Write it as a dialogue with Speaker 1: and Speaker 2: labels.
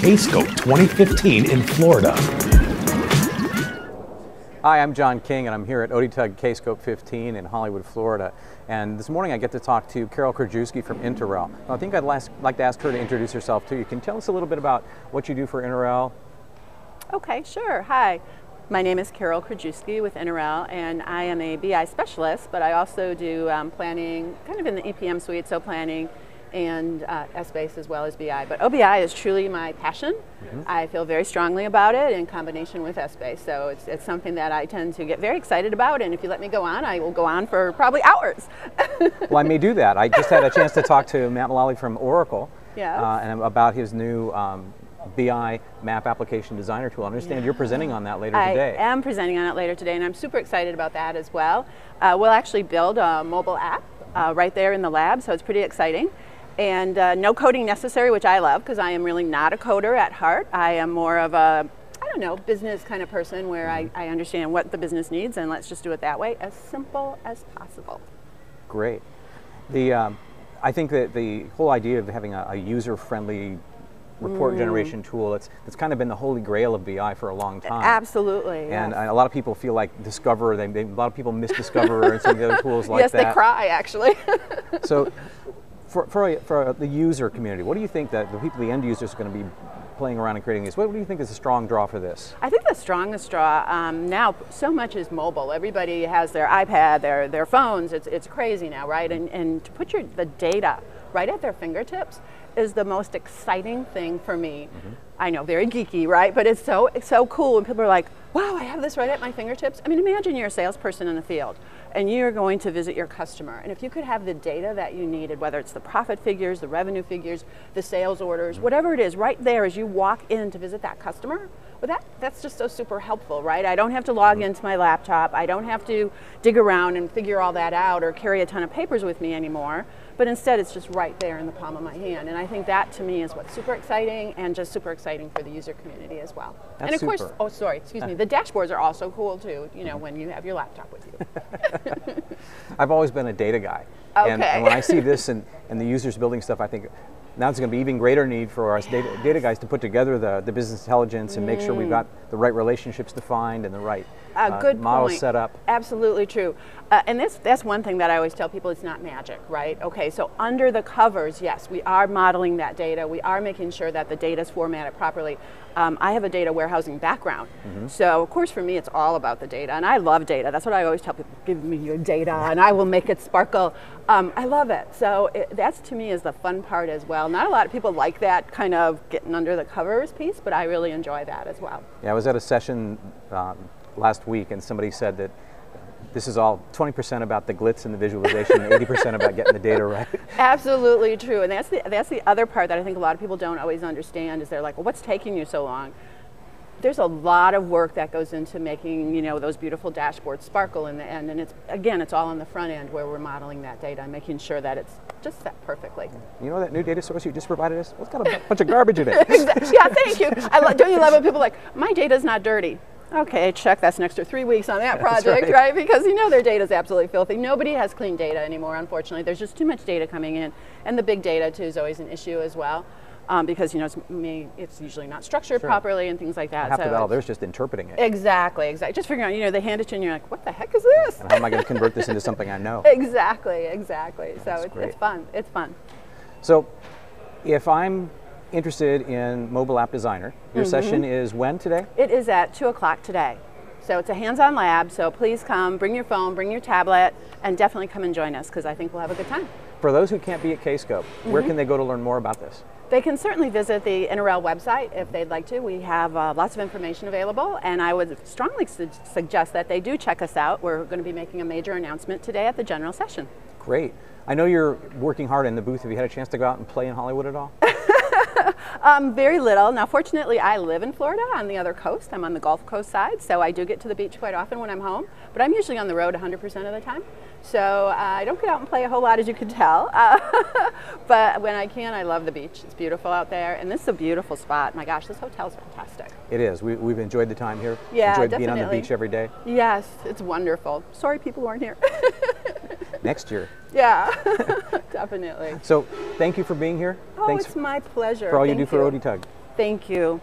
Speaker 1: Kscope 2015 in Florida.
Speaker 2: Hi, I'm John King, and I'm here at ODTUG Kscope 15 in Hollywood, Florida. And this morning I get to talk to Krajewski from interRel. Now, I think I'd like to ask her to introduce herself too. You can tell us a little bit about what you do for interRel?
Speaker 3: Okay, sure. Hi. My name is Krajewski with interRel, and I am a BI specialist, but I also do planning, kind of in the EPM suite, so planning and Essbase as well as BI. But OBI is truly my passion. I feel very strongly about it in combination with Essbase, so it's something that I tend to get very excited about, and if you let me go on, I will go on for probably hours.
Speaker 2: Well, I may do that. I just had a chance to talk to Matt Milella from Oracle,
Speaker 3: yes.
Speaker 2: And about his new BI map application designer tool. I understand you're presenting on that later today.
Speaker 3: I am presenting on it later today, and I'm super excited about that as well. We'll actually build a mobile app right there in the lab, so it's pretty exciting. And no coding necessary, which I love, because I am really not a coder at heart. I am more of a, I don't know, business kind of person where I understand what the business needs, and let's just do it that way, as simple as possible.
Speaker 2: Great. I think that the whole idea of having a user-friendly report generation tool, that's kind of been the holy grail of BI for a long time.
Speaker 3: Absolutely,
Speaker 2: And
Speaker 3: yes.
Speaker 2: A lot of people feel like Discover, a lot of people miss Discover and some of the other tools like
Speaker 3: yes,
Speaker 2: that.
Speaker 3: they cry, actually.
Speaker 2: So, for the user community, what do you think that the end users are going to be playing around and creating these? What do you think is a strong draw for this?
Speaker 3: I think the strongest draw, now so much is mobile. Everybody has their iPad, their phones, it's crazy now, right? And to put the data right at their fingertips is the most exciting thing for me. I know, very geeky, right? But it's so cool when people are like, wow, I have this right at my fingertips. I mean, imagine you're a salesperson in the field and you're going to visit your customer. And if you could have the data that you needed, whether it's the profit figures, the revenue figures, the sales orders, whatever it is, right there as you walk in to visit that customer, well, that's just so super helpful, right? I don't have to log into my laptop. I don't have to dig around and figure all that out or carry a ton of papers with me anymore. But instead, it's just right there in the palm of my hand. And I think that, to me, is what's super exciting, and just super exciting for the user community as well.
Speaker 2: That's
Speaker 3: and of
Speaker 2: super.
Speaker 3: course, oh, sorry, excuse me, the dashboards are also cool, too, you know, when you have your laptop with you.
Speaker 2: I've always been a data guy.
Speaker 3: Okay.
Speaker 2: And when I see this and the users building stuff, I think now it's going to be even greater need for us data guys to put together the business intelligence and make sure we've got the right relationships defined and the right
Speaker 3: good
Speaker 2: models
Speaker 3: point.
Speaker 2: set up.
Speaker 3: Absolutely true. And that's one thing that I always tell people, it's not magic, right? Okay, so under the covers, yes, we are modeling that data. We are making sure that the data is formatted properly. I have a data warehousing background. So, of course, for me, it's all about the data. And I love data. That's what I always tell people, give me your data and I will make it sparkle. I love it. So that's, to me, is the fun part as well. Not a lot of people like that kind of getting under the covers piece, but I really enjoy that as well.
Speaker 2: Yeah, I was at a session last week and somebody said that this is all 20% about the glitz and the visualization, 80% about getting the data right.
Speaker 3: Absolutely true, and that's the other part that I think a lot of people don't always understand. Is they're like, well, what's taking you so long? There's a lot of work that goes into making, you know, those beautiful dashboards sparkle in the end, and it's all on the front end where we're modeling that data and making sure that it's just set perfectly.
Speaker 2: You know that new data source you just provided us? Well, it's got a bunch of garbage in it.
Speaker 3: Yeah, thank you. Don't you love it? People are like, my data's not dirty. Okay, check, that's an extra 3 weeks on that project, right? Because you know their data is absolutely filthy. Nobody has clean data anymore, unfortunately. There's just too much data coming in. And the big data, too, is always an issue as well. Because, you know, it's usually not structured properly and things like that.
Speaker 2: Half the battle there's just interpreting it.
Speaker 3: Exactly. Just figuring out, you know, they hand it to you and you're like, what the heck is this?
Speaker 2: And how am I going to convert this into something I know?
Speaker 3: Exactly. So it's fun. It's fun.
Speaker 2: So if I'm interested in mobile app designer, your session is when today?
Speaker 3: It is at 2 o'clock today. So it's a hands-on lab, so please come, bring your phone, bring your tablet, and definitely come and join us, because I think we'll have a good time.
Speaker 2: For those who can't be at Kscope, where can they go to learn more about this?
Speaker 3: They can certainly visit the interRel website if they'd like to. We have lots of information available, and I would strongly suggest that they do check us out. We're going to be making a major announcement today at the general session.
Speaker 2: Great. I know you're working hard in the booth. Have you had a chance to go out and play in Hollywood at all?
Speaker 3: Very little. Now, fortunately, I live in Florida on the other coast. I'm on the Gulf Coast side, so I do get to the beach quite often when I'm home. But I'm usually on the road 100% of the time. So I don't get out and play a whole lot, as you can tell. But when I can, I love the beach. It's beautiful out there, and this is a beautiful spot. My gosh, this hotel's fantastic.
Speaker 2: It is. We've enjoyed the time here.
Speaker 3: Yeah,
Speaker 2: enjoyed
Speaker 3: definitely.
Speaker 2: being on the beach every day.
Speaker 3: Yes, it's wonderful. Sorry people aren't here.
Speaker 2: Next year.
Speaker 3: Yeah, definitely.
Speaker 2: So thank you for being here.
Speaker 3: Oh,
Speaker 2: Thanks
Speaker 3: it's my pleasure.
Speaker 2: for all you
Speaker 3: Thank
Speaker 2: do for ODTUG.
Speaker 3: Thank you.